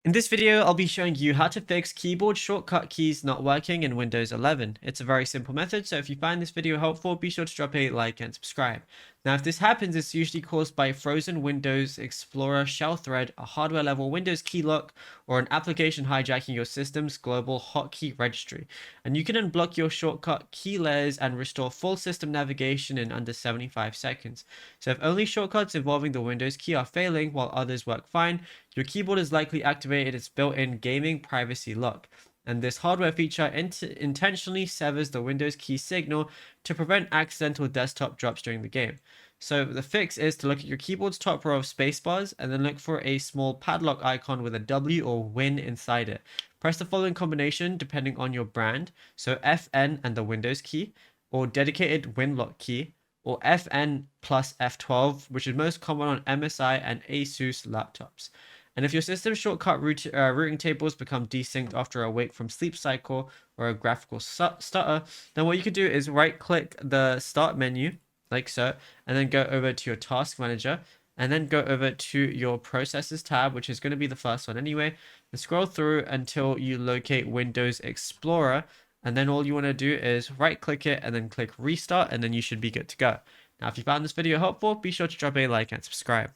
In this video, I'll be showing you how to fix keyboard shortcut keys not working in Windows 11. It's a very simple method, so if you find this video helpful, be sure to drop a like and subscribe. Now, if this happens, it's usually caused by frozen Windows Explorer shell thread, a hardware level Windows key lock, or an application hijacking your system's global hotkey registry. And you can unblock your shortcut key layers and restore full system navigation in under 75 seconds. So if only shortcuts involving the Windows key are failing while others work fine, your keyboard has likely activated its built-in gaming privacy lock, and this hardware feature intentionally severs the Windows key signal to prevent accidental desktop drops during the game. So the fix is to look at your keyboard's top row of spacebars and then look for a small padlock icon with a W or Win inside it. Press the following combination depending on your brand, so FN and the Windows key, or dedicated WinLock key, or FN plus F12, which is most common on MSI and Asus laptops. And if your system shortcut routing tables become desynced after a wake from sleep cycle or a graphical stutter, then what you could do is right click the start menu like so, and then go over to your task manager, and then go over to your processes tab, which is going to be the first one anyway, and scroll through until you locate Windows Explorer. And then all you want to do is right click it and then click restart, and then you should be good to go. Now, if you found this video helpful, be sure to drop a like and subscribe.